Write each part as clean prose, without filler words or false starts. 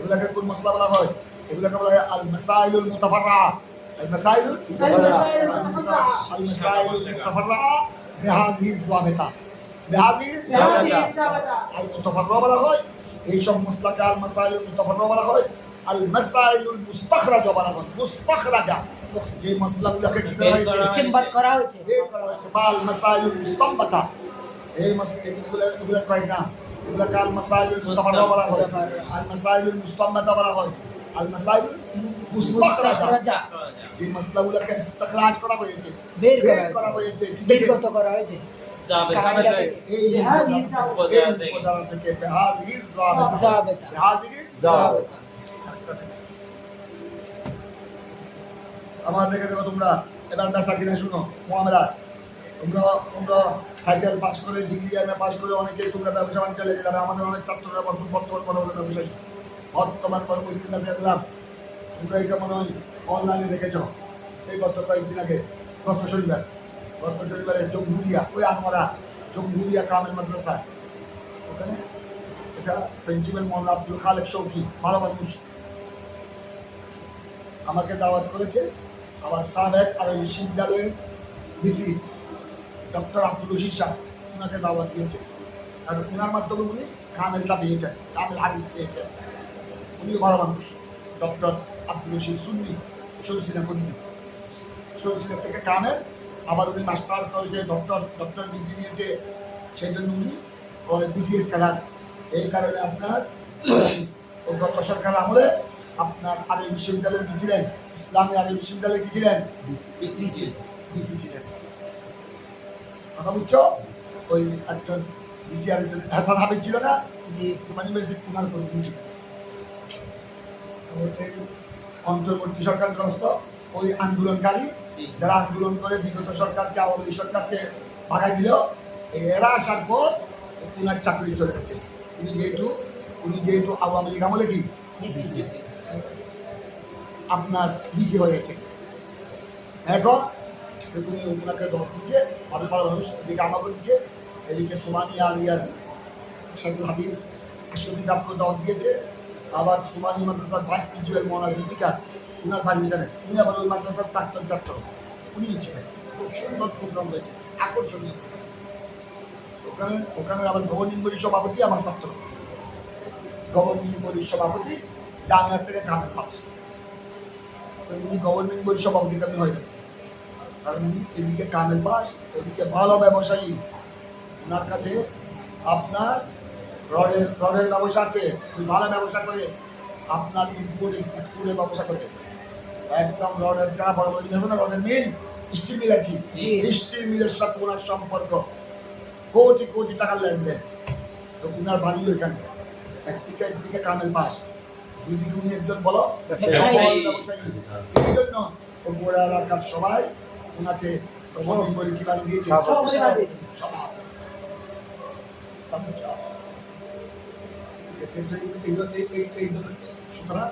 এগুলাকে কোন মশলা বলা হয়? এগুলাকে বলা হয় আল মাসাইলুল মুতাফাররা। আল মাসাইলুল মুতাফাররা বিহাযিহি যাবিতা। বিহাযিহি আল মুতাফাররা বলা হয় এই সব মশলাকে আল মাসাইলুল মুতাফাররা বলা হয়। আল মাসাইলুল মুস্তাখরাজা বলা হয়। মুস্তাখরাজা যে মশলাগুলোকে কি করা হয়েছে? ইস্তেমবাদ করা হয়েছে। বের করা হয়েছে। বা আল মাসাইলুল মুস্তামবাতা এই এগুলো কয় না, এগুলো আল মাসাইলুল মুতাফাররা বলা হয়। আল মাসাইলুল মুস্তামবাতা বলা হয়। আল মাসাইলুল মুস্তাখরাজা যে মশলাগুলোকে ইস্তিখরাজ করা হয়েছে, বের করা হয়েছে, নির্গত করা হয়েছে কায়দা থেকে। এই উপাদান থেকে বিহাযিহি যাবিতা। বিহাযিহি যাবিতা। আমার দেখে দেখো তোমরা এবার ব্যবসা কিনে শুনো মুআমালা। তোমরা টাইটেল পাস করে ডিগ্রি এমএ পাস করে অনেকেই তোমরা ব্যবসা বাণিজ্য লেগে যাবে। আমাদের অনেক ছাত্ররা বর্তমান বড় বড় ব্যবসায়ী, বর্তমান কর্মজীবীরা দেখলাম তোমরা এটা মনে হয় অনলাইনে দেখেছ। এই গত কয়েকদিন আগে গত শনিবারে জমহুরিয়া, ওই আনোয়ারা জমহুরিয়া কামেল মাদ্রাসা, ওখানে এটা প্রিন্সিপাল মোহাম্মদ আব্দুল খালেক শৌকি, ভালো মানুষ, আমাকে দাওয়াত করেছে। আবার সাবেক আরবি বিশ্ববিদ্যালয়ের ভিসি ডক্টর আব্দুল রশিদ শাহ ওনাকে দাওয়াত দিয়েছে। আর ওনার মাধ্যমে উনি কামেলটা পেয়েছেন, কামেল হাদিস পেয়েছেন। উনিও ভালো মানুষ, ডক্টর আব্দুল রশিদ সুন্নি, সৌসিনা থেকে কামেল। আবার উনি মাস্টার্স করেছে, ডক্টর ডিগ্রি নিয়েছে, সেই জন্য উনি ওই বিসিএস ক্যাডার। এই কারণে আপনার গত সরকার আমলে আপনার আরবি বিশ্ববিদ্যালয়ে কি ছিলেন? ইসলামী আরবি বিশ্ববিদ্যালয়ে কি ছিলেন? বিসি ছিলেন। কথা বুঝছো? ওই একজন বিসি আরেকজন হাসান হাবিব ছিল না, ইউনিভার্সিটি ওনার প্রতিনিধি ছিলেন। অন্তর্বর্তী সরকারগ্রস্ত ওই আন্দোলনকারী যারা আন্দোলন করে বিগত সরকারকে, আওয়ামী লীগ সরকারকে ভাগাই দিল, এরা আসার পর ওনার চাকরি চলে গেছে। উনি যেহেতু আওয়ামী লীগ আমলে কি আপনার বিসি হয়েছে, এখন উনি ওনাকে দর দিচ্ছে, ভালো ভালো মানুষ, এদিকে আমাকে দিচ্ছে, এদিকে সুমানিয়া আলিয়ার শেখুল হাদিস আশরফি সাহেবকে দর দিয়েছে। আবার সুমানি মাদ্রাসার ভাইস প্রিন্সিপাল মৌলানা জুলফিকার, উনার বাড়ি জানেন, উনি আবার ওই মাদ্রাসার প্রাক্তন ছাত্র, উনি ছিলেন। খুব সুন্দর প্রোগ্রাম হয়েছে, আকর্ষণীয়। ওখানে আবার গভর্নিং বডির সভাপতি আমার ছাত্র, গভর্নিং বডির সভাপতি জামিয়া থেকে কামেল পাস। উনি গভর্নিং বডির সভাপতি কেমনি হয়ে গেলেন? কারণ উনি এদিকে কামেল পাস, এদিকে ভালো ব্যবসায়ী। ওনার কাছে আপনার রডের ব্যবসা আছে, উনি ভালো ব্যবসা করে, আপনার এক্সপোর্টের ব্যবসা করে। একদম রডের যারা বড় বড় আছে না, রডের মিল, স্টিল মিল আর কি, স্টিল মিলের সাথে ওনার সম্পর্ক, কোটি কোটি টাকার লেনদেন। তো ওনার বাড়ি ওইখানে, একদিকে কামেল পাস, দুইদিকে উনি একজন বলো ব্যবসায়ী। এই জন্য গোড়া এলাকার সবাই ওনাকে গভর্নিং বডি কি বানিয়ে দিয়েছে, সুতরাং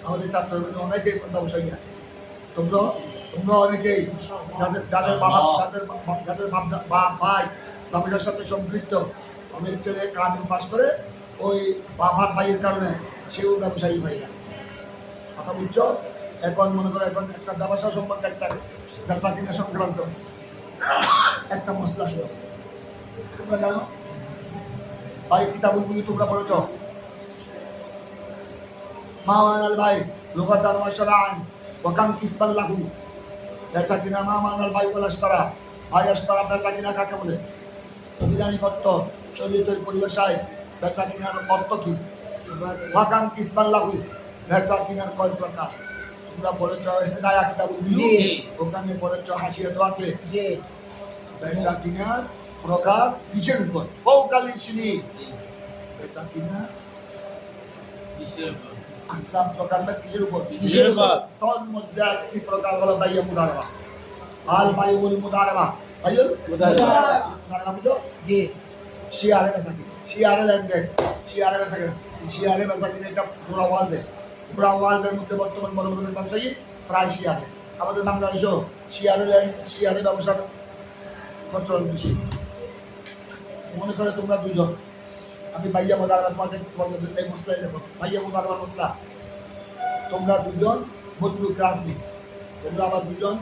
আমাদের ছাত্র অনেকে ব্যবসায়ী আছে। তোমরা অনেকেই যাদের ভাই ব্যবসার সাথে সম্পৃক্ত, অনেক ছেলে কামিল পাস করে ওই বাবার ভাইয়ের কারণে সেও ব্যবসায়ী হয়ে যায়। কথা বুঝছো? এখন মনে করো, এখন একটা ব্যবসা সম্পর্কে, একটা ব্যবসা কিনা সংক্রান্ত একটা মশলা ছিল, তোমরা জানো ভাই, কিতাবগুলি তোমরা পড়েছ? মামানাল ভাই লুগাতান ওয়া শারআন ওয়া কাম কিসবান লাহু, বেচা কিনা। মামানাল ভাই ওয়াল আশতারা, ভাই আশতারা বেচা কিনা কাকে বলে? অভিধানিক অর্থ, শরীয়তের পরিভাষায় বেচা কিনার অর্থ কি? ওয়া কাম কিসবান লাহু, বেচা কিনার কয় প্রকার? তোমরা পড়েছ হিদায়াত কিতাবগুলি, ওখানে পড়েছ, হাসিয়াত আছে বেচা কিনার প্রকার কিসের উপর? কৌকালি সিনি বেচা কিনা আকসাম প্রকার কিসের উপর? তোর মধ্যে একটি প্রকার হলো বাইয়া মুদারাবা। আল বাইউল মুদারাবা, বাইউল মুদারাবা বুঝো? জি। শিয়ারে বেচা কিনা, শিয়ারে লেনদেন, শিয়ারে বেচা কিনা, শিয়ারে বেচা কিনা। এটা পুরা ওয়ার্ল্ডের মধ্যে বর্তমান বড় বড় ব্যবসায়ী প্রায় শিয়ারে। আমাদের বাংলাদেশেও শিয়ারে ব্যবসার প্রচলন বেশি। মনে করে তোমরা দুজন আমি ভাইয়া মোদারবার এই মশলা দেখো ভাইয়া মোদারবার মশলা তোমরা দুজন বন্ধু ক্লাসমেট তোমরা আবার দুজন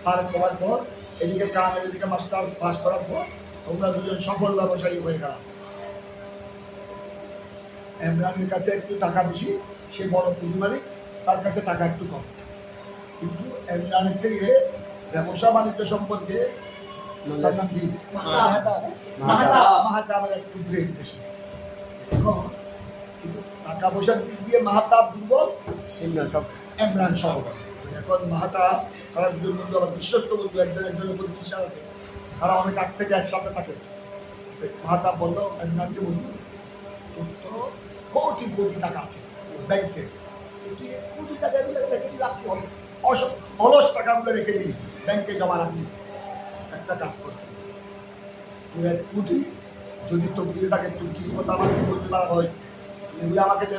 ফার্ম করার পর এদিকে কামের এদিকে মাস্টার্স পাস করার পর তোমরা দুজন সফল ব্যবসায়ী হয়ে গেল। ইমরানের কাছে একটু টাকা বেশি, সে বড় পুঁজি মালিক, তার কাছে টাকা একটু কম, কিন্তু ইমরানের থেকে ব্যবসা বাণিজ্য সম্পর্কে তার নাম কি? মাহাতাবের একটু ব্রেন বেশি। এখন কিন্তু টাকা পয়সার দিক দিয়ে মাহাতাব দুর্বল, ইমরান সবল। এখন মাহাতাব তারা দুজন বন্ধু, আবার বিশ্বস্ত বন্ধু, একজনের উপর বিশ্বাস আছে, তারা অনেক আগ থেকে একসাথে থাকে। মাহাতাব বললো ইমরানকে, বন্ধু তোর তো কোটি কোটি টাকা আছে ব্যাংকে, কোটি টাকা রেখে দিলে কি হবে? অলস টাকাগুলো রেখে দিলি ব্যাংকে জমা রাখলি। একটা কাজ করবি, তোর এক কোটি যদি তোর দিয়ে থাকে, তোর কিসমত আমার কিসমত হয়, এগুলো আমাকে দে,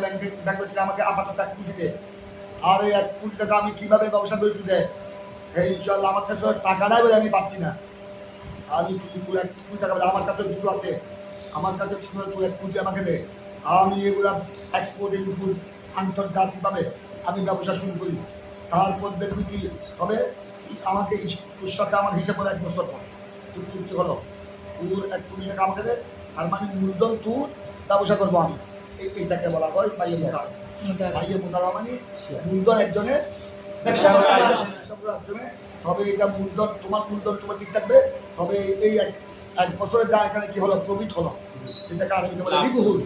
ব্যাংক থেকে আমাকে আপাতত 1 কোটি দে। আর এই 1 কোটি টাকা আমি কীভাবে ব্যবসা করি তুই দেয়? হ্যাঁ ইনশাল্লাহ, আমার কাছে টাকা নাই বলে আমি পাচ্ছি না। আমি তুই তোর 1 কোটি টাকা বলে, আমার কাছেও কিছু আছে, আমার কাছে কিছু তোর 1 কোটি আমাকে দে, আমি এগুলা এক্সপোর্ট ইনপুট আন্তর্জাতিকভাবে আমি ব্যবসা শুরু করি। তারপর দেখবি তুই, তবে আমাকে তোর সাথে আমার হিসাব করে 1 বছর পর চুক্তি হলো, তোর 1 কোটি টাকা আমাকে দে, তার মানে মূলধন তোর, ব্যবসা করবো আমি। এইটাকে বলা হয় বাইয়ে মোদার। বাইয়ে মোদারা মানে মূলধন একজনের, ব্যবসা করার একজনের, তবে এটা মূলধন তোমার ঠিক থাকবে। তবে এই 1 বছরে যা এখানে কি হলো, প্রফিট হলো, যেটাকে আরবিতে বলে রিবহুল,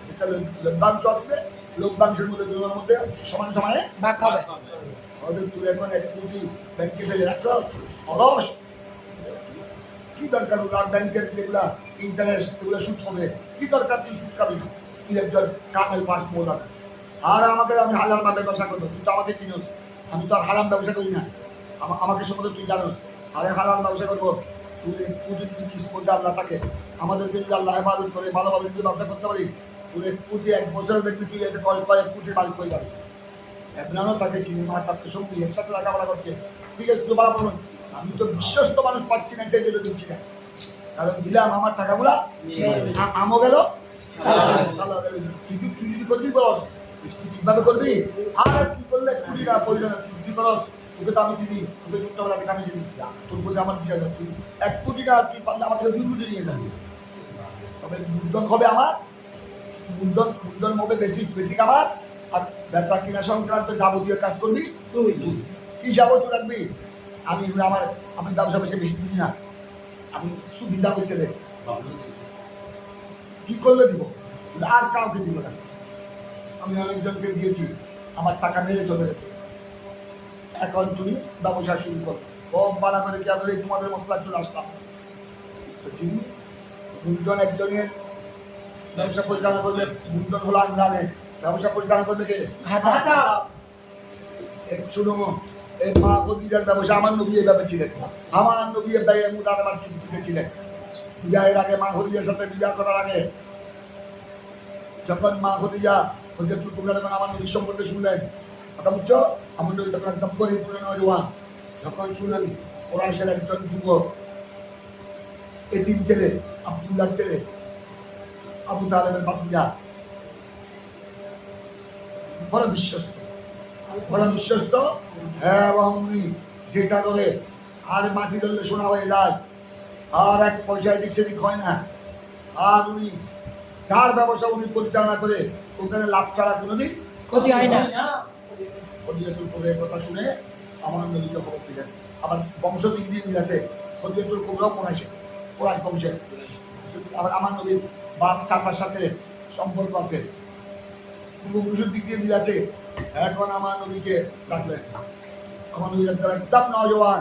যেটা লভ্যাংশ আসবে, লভ্যাংশের মধ্যে দুজনের মধ্যে সমানে সমানে ভাগ হবে। হয়তো তুই এখন 1 কোটি ব্যাংকে ফেলে রাখছস, অলস, কি দরকার? আর ব্যাংকের যেগুলা ইন্টারেস্ট, এগুলো সুদ হবে, কি দরকার তুই সুদ খাবি? তুই একজন কামেল পাস বললাম, আর আমি হালাল ভাবে ব্যবসা করবো, তুই তো আমাকে চিনোস, আমি তো আর হারাম ব্যবসা করি না, আমাকে সম্বন্ধে তুই জানোস। আরে হালাল ব্যবসা করবো, তুই যদি কিসমত আল্লাহ থাকে, আমাদেরকে যদি আল্লাহ হেফাজত করে ভালোভাবে যদি ব্যবসা করতে পারি, তুই 1 কোটি 1 বছরে দেখবি তুই এতে কয়েক কোটির মালিক হয়ে যাবে। এমরানও তাকে চিনি, মা তার সঙ্গে এর সাথে লেখাপড়া করছে, ঠিক আছে তুই ভালো করুন। আমি তো বিশ্বস্ত মানুষ পাচ্ছি না, সেই জন্য দিচ্ছি না, কারণ দিলাম আমার টাকাগুলা আমও গেল, তুই যদি করবি বস, তুই ঠিকভাবে করবি। আর তুই করলে কুড়ি টাকা পড়লো না, তুই যদি করস, তোকে তো আমি চিনি, তোকে ছোট্টবেলা থেকে আমি চিনি, তোর প্রতি আমার বিশ্বাস আছে। তুই 1 কোটি টাকা তুই পারলে আমার থেকে 2 কোটি নিয়ে যাবি, তবে মূলধন হবে আমার, মূলধন হবে বেসিক আমার, আর ব্যবসা কিনা সংক্রান্ত যাবতীয় কাজ করবি তুই। কি যাবতীয় রাখবি? আমি ব্যবসা বেশি বুঝি না, আমি শুধু হিসাবের ছেলে, তুই করলে দিব, আর কাউকে দিব না। আমি অনেকজনকে দিয়েছি, আমার টাকা মেরে চলে গেছে। এখন তুমি ব্যবসা শুরু করো, কম বানা করে কি করে তোমাদের মশলা চলে আসলাম। তো যিনি মূলধন একজনের ব্যবসা পরিচালনা করবে, মূলধন হলো ইমরানের, ব্যবসা পরিচালনা করবে কে? শুনো, এই মা খদিজার ব্যবসা আমার নবী এভাবে ছিলেন, আমার নবী ব্যয়ে মুদারাবার চুক্তিতে ছিলেন। বিবাহের আগে, মা খদিজার সাথে বিবাহ করার আগে, যখন মা খদিজা হযরতুল কুবরা যখন আমার নবীর সম্পর্কে শুনলেন, কথা বুঝছো, আমার নবী তখন একদম পরিপূর্ণ নওজোয়ান, যখন শুনলেন কুরাইশের একজন যুবক, এতিম ছেলে, আব্দুল্লাহর ছেলে, আবু তালেবের ভাতিজা, বড় বিশ্বস্ত, হ্যাঁ, এবং উনি যেটা করে আর মাটি ধরলে শোনা হয়ে যায়, আর 1 পয়সায় দিক সেদিক হয় না, আর উনি যার ব্যবসা উনি পরিচালনা করে, ওখানে লাভ ছাড়া কোনোদিন ক্ষতি হয় না। খদিজাতুল কুবরার কথা শুনে আমার নবীকে খবর দিলেন। আবার বংশ দিক দিয়ে মিল আছে, খদিজাতুল কুবরাও কোরাইশ বংশের, আবার আমার নবীর বাপ চাচার সাথে সম্পর্ক আছে, পূর্বপুরুষের দিক দিয়ে মিল আছে। এখন আমার নবীকে ডাকলেন, আমার নবী ডাকলেন একদম নওজোয়ান,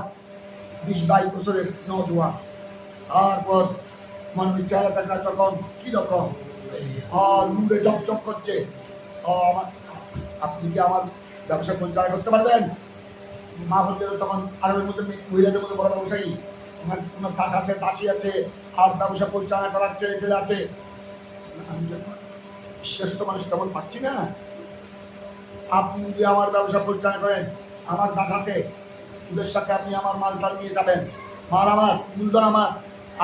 20-22 বছরের নওজোয়ান। তারপর আমার নবীর চেহারাটা তখন কি রকম, আর মুখে চকচক করছে। আপনি কি আমার ব্যবসা পরিচালনা করতে পারবেন? মা হচ্ছে তখন আরবের মধ্যে মহিলাদের মধ্যে বড় ব্যবসায়ী, ওনার দাস আছে, দাসী আছে, আর ব্যবসা পরিচালনা করার ছেলে আছে। আমি যখন বিশ্বস্ত মানুষ তেমন পাচ্ছি না, আপনি যদি আমার ব্যবসা পরিচালনা করেন, আমার দাস আছে, ওদের সাথে আপনি আমার মালটাল নিয়ে যাবেন, মাল আমার, মূলধন আমার,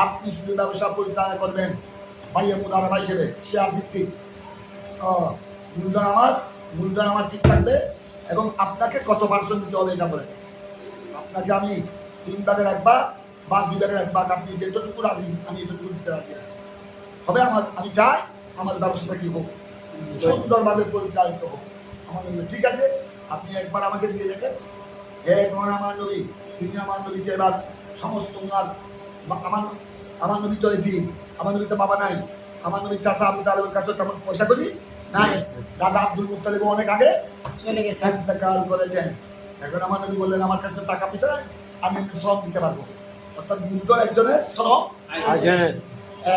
আপনি শুধু ব্যবসা পরিচালনা করবেন, ভাইয়া মুদারাবা হিসেবে শেয়ার ভিত্তিক মূলধন আমার ঠিক থাকবে এবং আপনাকে কত পার্সেন্ট দিতে হবে এটা বলে আপনাকে আমি 3 ভাগের 1 ভাগ বা 2 ভাগের 1 ভাগ আপনি যতটুকু রাজি আমি এতটুকু দিতে রাজি আছি তবে আমি চাই আমার ব্যবসাটা কি হোক সুন্দরভাবে পরিচালিত হোক আমার ঠিক আছে আপনি একবার আমাকে দিয়ে দেখেন এখন আমার নবী তিনি আমার নবীকে এবার সমস্ত আমার নবী তো এটি আমার নবী তো বাবা নাই আমার নবী চাষা আবু তালেবের কাছে তেমন পয়সা করি নাই দাদা আব্দুল মুত্তালিব অনেক আগে চলে গেছে ইন্তেকাল করেছেন এখন আমার নবী বললেন আমার কাছে টাকা পয়সা নাই আমি একটু শ্রম দিতে পারবো অর্থাৎ দুজন একজনের শ্রম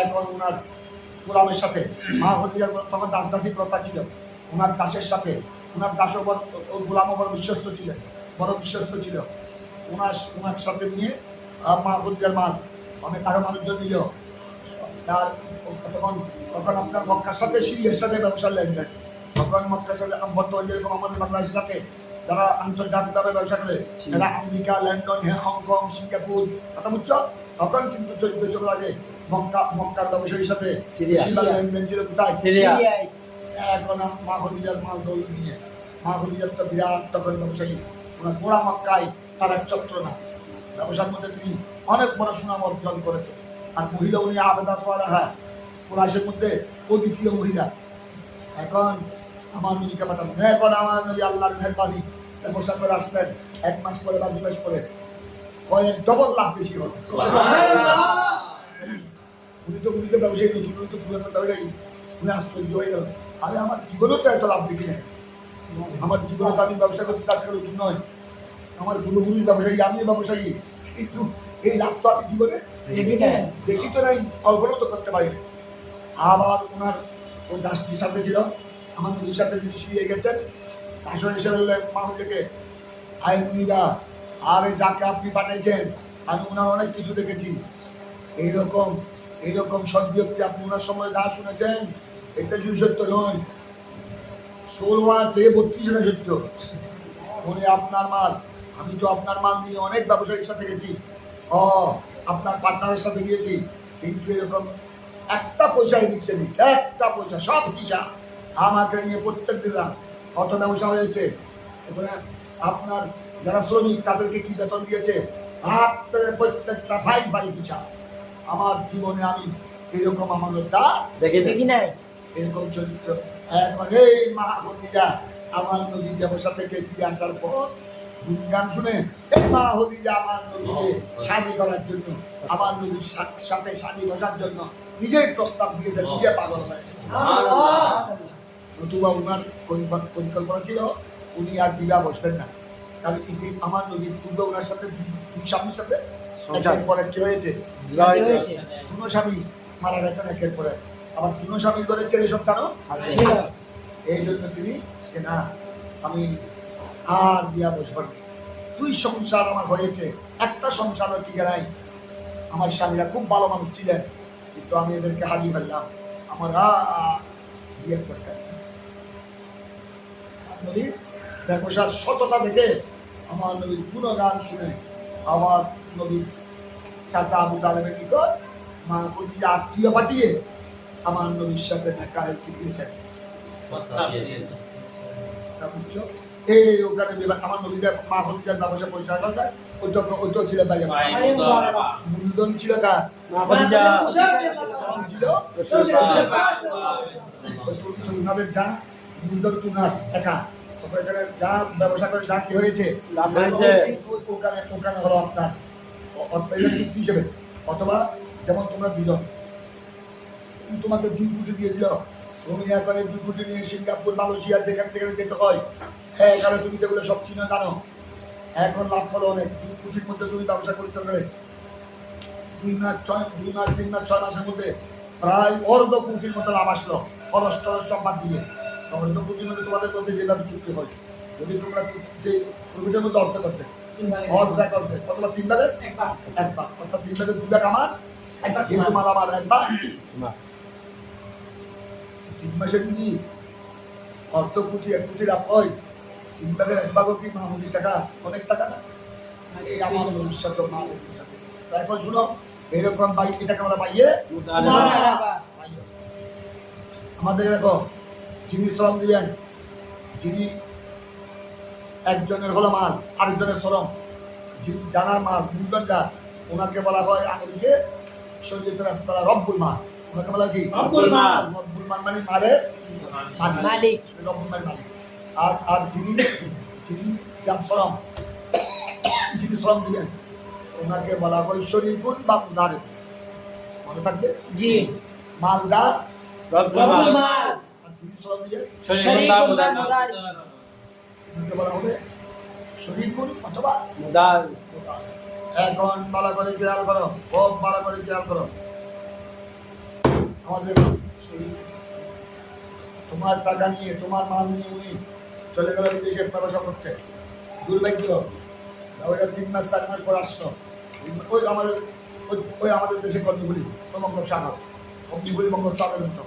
এখন ওনার গোলামের সাথে মা খদিজার তখন দাসী প্রথা ছিল ওনার দাসের সাথে ওনার দাস গোলামও বড় বিশ্বস্ত ছিল ওনার সাথে নিয়ে মা খদিজার মাল অনেক আরো মানুষজন নিল তার তখন আপনার মক্কার সাথে সিরিয়ার সাথে ব্যবসার লেনদেন তখন মক্কার সাথে বর্তমান যেরকম আমাদের বাংলাদেশের সাথে যারা আন্তর্জাতিকভাবে ব্যবসা করে যারা আমেরিকা লন্ডন হংকং সিঙ্গাপুর কথা বুঝছো তখন কিন্তু 1400 বছর আগে মক্কার ব্যবসায়ীর সাথে লেনদেন ছিল কোথায় এখন মা খদিজার মাল দৌল নিয়ে মা খদিজার তো বিরাট তখন ব্যবসায়ী ওনার গোড়া মক্কায় তার এক চত্র না ব্যবসার মধ্যে তিনি অনেক বড় সুনাম অর্জন করেছে আর মহিলা উনি আবেদা সালাহা কুরাইশের মধ্যে অদ্বিতীয় মহিলা এখন আমার নবীকে পাঠান এখন আমার নবী আল্লাহর মেহরবানি ব্যবসা করে আসলেন 1 মাস পরে বা 2 মাস পরে কয়েক ডবল লাভ বেশি হল উনি তো ব্যবসায়ী নতুন উনি তো পুরাতন ব্যবসায়ী উনি আশ্চর্য হয়ে গেল আমি আমার জীবনেও তো এত লাভ দেখি না আমার জীবনে তো আমি ব্যবসা করতে কাজ করে নতুন নয় আমার পূর্বপুরুষ ব্যবসায়ী আমিও ব্যবসায়ী কিন্তু এই লাভ তো আমি জীবনে দেখি তো নাই কল্পনাও তো করতে পারি না আবার ওনার ওই দাসটির সাথে ছিল আমার নদীর সাথে যিনি শিয়ে গেছেন দাস এসে বললেন মাহুকে আয় মুনিরা আরে যাকে আপনি পাঠিয়েছেন আমি ওনার অনেক কিছু দেখেছি এইরকম সব ব্যক্তি আপনি ওনার সময় যা শুনেছেন এটা শুধু সত্য নয় 16 আনা থেকে 32 আনা সত্য উনি আপনার মাল আমি তো আপনার মাল নিয়ে অনেক ব্যবসায়ীর সাথে গেছি আপনার পার্টনারের সাথে গিয়েছি কিন্তু এরকম একটা পয়সাই দিচ্ছে নি একটা পয়সা সব হিসাব আমাকে নিয়ে প্রত্যেক দিন কত ব্যবসা হয়েছে এখানে আপনার যারা শ্রমিক তাদেরকে কি বেতন দিয়েছে প্রত্যেকটা ফাইল হিসাব আমার জীবনে আমি এরকম আমানতদার দেখি নাই এরকম চরিত্র এখন এই মা খদিজা আমার নদীর ব্যবসা থেকে ফিরে আসার পর গান শুনে এই মা খদিজা আমার নদীকে শাদী করার জন্য আমার নদীর সাথে শাদী বসার জন্য নিজেই প্রস্তাব দিয়েছে নিজে পাগল হয়েছে নতুবা উনার পরিকল্পনা ছিল উনি আর বিবাহ বসবেন না কারণ আমার নদীর পূর্বে ওনার সাথে 2 স্বামীর সাথে একের পর কি হয়েছে 2 স্বামী মারা গেছেন একের পরে আবার 2 স্বামীর ঘরে ছেলে সন্তানও এই জন্য তিনি যে না আমি আর বিয়া বসবেন 2 সংসার আমার হয়েছে একটা সংসারও টিকে নাই আমার স্বামীরা খুব ভালো মানুষ ছিলেন কিন্তু আমি এদেরকে হারিয়ে ফেললাম আমার বিয়ের দরকার নবীর ব্যবসার সততা দেখে আমার নবীর গুণগান শুনে আমার নবীর চাচা আবু তালেবের নিকট মা খদিজা আত্মীয় পাঠিয়ে আমার নবীর সাথে নেকাহের কি দিয়েছেন এই ওখানে আমার নবীদের মা খদিজার ব্যবসা পরিচালনা করেন ওইটাও ছিল মূলধন ছিল কার ছিল ওনাদের যা মূলধন তুনার একা এখানে যা ব্যবসা করে যা কি হয়েছে ওখানে হলো আপনার চুক্তি হিসেবে অথবা যেমন তোমরা 2 জন তোমাকে 2 কোটি দিয়ে দিল তুমি এখানে 2 কোটি নিয়ে সিঙ্গাপুর মালয়েশিয়া যেখানে যেতে হয় এখানে তুমি যেগুলো সব চিনো জানো এখন লাভ হলো অনেক 2 কোটির মধ্যে তুমি ব্যবসা পরিচালনা করে 2 মাস 3 মাস 6 মাসের মধ্যে প্রায় অর্ধ কোটির মতো লাভ আসলো খরচ টরচ সব বাদ দিয়ে অর্ধ কোটির মধ্যে তোমাদের মধ্যে যেভাবে চুক্তি হয় যদি তোমরা যে প্রফিটের মধ্যে অর্ধ করতে অথবা 3 ভাগের 1 ভাগ অর্থাৎ 3 ভাগের 2 ভাগ আমার যেহেতু মাল আমার 1 ভাগ 3 মাসে যদি অর্ধ কোটি 1 কোটি লাভ হয় 3 ভাগের 1 ভাগও কি মামুলি টাকা অনেক টাকা না এই আমার ভবিষ্যৎ মামুলির সাথে এখন শুনো এরকম এটাকে বলা পাইয়ে আমাদের দেখো যিনি শ্রম দিবেন, যিনি একজনের হলো মাল, আরেকজনের শ্রম, যিনি জানার মাল মূলধন যার, ওনাকে বলা হয় আরবিতে শরীয়তের রাস্তা রব্বুল মাল। ওনাকে বলা হয় কি? রব্বুল মাল। রব্বুল মাল মানে মালের মালিক। রব্বুল মাল মালিক। আর আর যিনি যিনি যার শ্রম, যিনি শ্রম দিবেন, ওনাকে বলা হয় শরীকুন বা মুদারিব। মনে থাকবে, জি। মাল যার, রব্বুল রব্বুল মাল। মাল। আর যিনি শ্রম দিবেন, শরীকুন বা মুদারিব। ওনাকে বলা হবে শরীকুন অথবা মুদার। মুদারিব। এখন ভালো করে খেয়াল করো, খুব ভালো করে খেয়াল করো। আমাদের তোমার টাকা নিয়ে, তোমার মাল নিয়ে উনি চলে গেল বিদেশে ব্যবসা করতে। দুর্ভাগ্য, ওইটা 3 মাস 4 মাস পর আসলো। ওই আমাদের দেশে কর্মীগুলি বঙ্গোপসাগর, কর্মীগুলি বঙ্গোপসাগর মতো।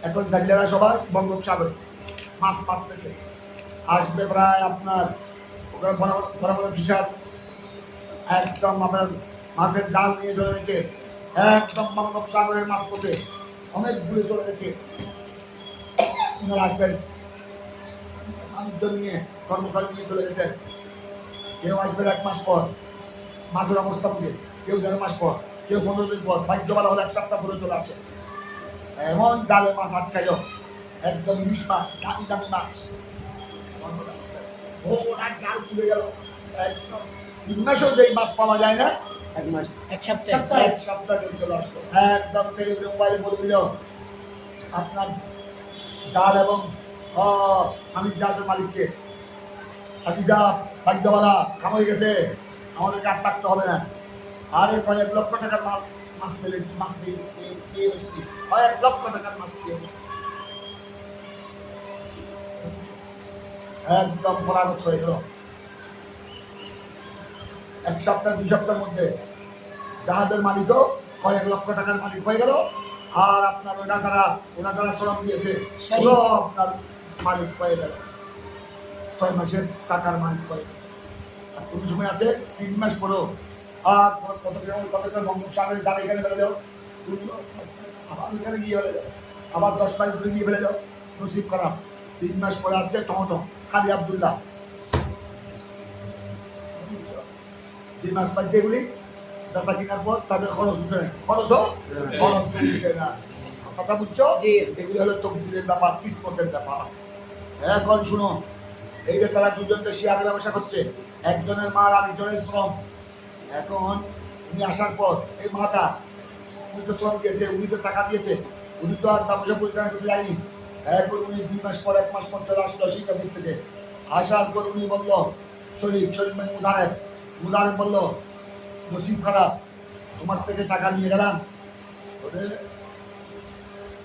এখন জাগলেরা সবাই বঙ্গোপসাগর মাছ মারতেছে। আসবে প্রায় আপনার ওখানে বড় বড় ফিশার, একদম আপনার মাছের জাল নিয়ে চলে গেছে, একদম বঙ্গোপসাগরের মাছ পথে অনেকগুলো চলে গেছে। ওনারা আসবেন মানুষজন নিয়ে, কর্মচারী নিয়ে চলে গেছেন। কেউ আসবেন 1 মাস পর মাছের অবস্থা বুঝে, কেউ 1.5 মাস পর, কেউ 15 দিন পর, ভাগ্যবালা হলে 1 সপ্তাহ পরে চলে আসে। এমন জালে মাছ আটকাইল, একদম ইলিশ মাছ, দামি দামি মাছ, ওরা জাল পুড়ে গেল। একদম 3 মাসেও যেই মাছ পাওয়া যায় না, 1 মাস। এক সপ্তাহ। 1 সপ্তাহ ধরে চলে আসলো। একদম টেলিভিশন মোবাইলে বলে দিল আপনার জাল এবং আমির জাহাজের মালিককে, হাজিজা ভাগ্যবালা কাম হয়ে গেছে, আমাদেরকে আর থাকতে হবে না। আরে কয়েক লক্ষ টাকার মাছ পেলে, মাছ খেয়ে এসেছি, কয়েক লক্ষ টাকার মাছ খেয়েছি। একদম ফলাগত হয়ে গেল। 1 সপ্তাহ 2 সপ্তাহের মধ্যে জাহাজের মালিকও কয়েক লক্ষ টাকার মালিক হয়ে গেল। আর আপনার ওরা যারা শ্রম দিয়েছে পুরো আপনার মালিক হয়ে গেল, 6 মাসের টাকার মালিক হয়ে গেল। আর কোনো সময় আছে 3 মাস পরেও আর কত বঙ্গোপসাগরে যারা এখানে ফেলে যাও, আবার এখানে গিয়ে ফেলে যাও, আবার 10 মাইল দূরে গিয়ে ফেলে যাও, নসিব খারাপ। 3 মাস পরে আছে টমেটো খালি আবদুল্লাহ, যে মাছ পাইছে এগুলি বেচা কেনার পর তাদের খরচ উঠে নেয়, খরচ উঠে না। কথা বুঝছো? জি। এগুলি হলো তকদিরের ব্যাপার, কিসমতের ব্যাপার। এখন শুনো, এই যে তারা দুজনকে শেয়ারের ব্যবসা করছে, একজনের মাল আরেকজনের শ্রম। এখন উনি আসার পর এই মাতা, উনি তো শ্রম দিয়েছে, উনি তো টাকা দিয়েছে, উনি তো আর ব্যবসা পরিচালনা করতে যায়নি। এখন উনি 2 মাস পর 1 মাস পর চলে আসলো শিকাপুর থেকে। আসার পর উনি বলল শরীফ মানে মুদারেব বলল নসিব খারাপ, তোমার থেকে টাকা নিয়ে গেলাম,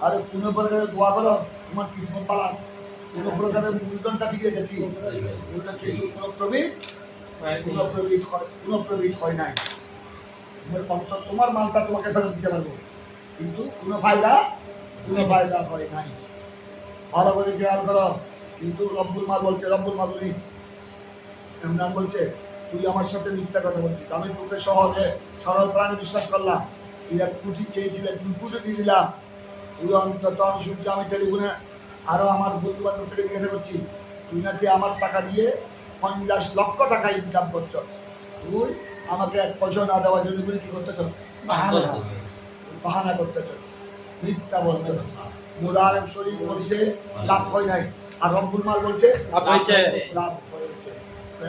আরে কোনো প্রকারে দোয়া করো, তোমার কিসমত পালা, কোনো প্রকারের মূলধনটা ঠিক রেখেছি, কিন্তু কোনো প্রফিট হয় নাই। তোমার মালটা তোমাকে ফেরত দিতে পারবো, কিন্তু কোনো ফায়দা হয় নাই। ভালো করে খেয়াল করো। কিন্তু রব্বুল মাল বলছে, রব্বুল মাল উনি এমন বলছে, তুই আমার সাথে মিথ্যা কথা বলছিস, আমি তোকে সরল প্রাণে বিশ্বাস করলাম, তুই 1 কোটি চেয়েছিলেন, 2 কোটি দিয়ে দিলাম। তুই অন্তত আমি শুনছি, আমি টেলিফোনে আরও আমার বন্ধু বান্ধব থেকে জিজ্ঞাসা করছি, তুই নাকি আমার টাকা দিয়ে 50 লক্ষ টাকা ইনকাম করছ, তুই আমাকে 1 পয়সা না দেওয়ার জন্য তুই কী করতেছ? বাহানা করতেছ, মিথ্যা বলছ। মুদারেব শরীফ বলছে লাভ হয় নাই, আর রব্বুল মাল বলছে লাভ হয়েছে।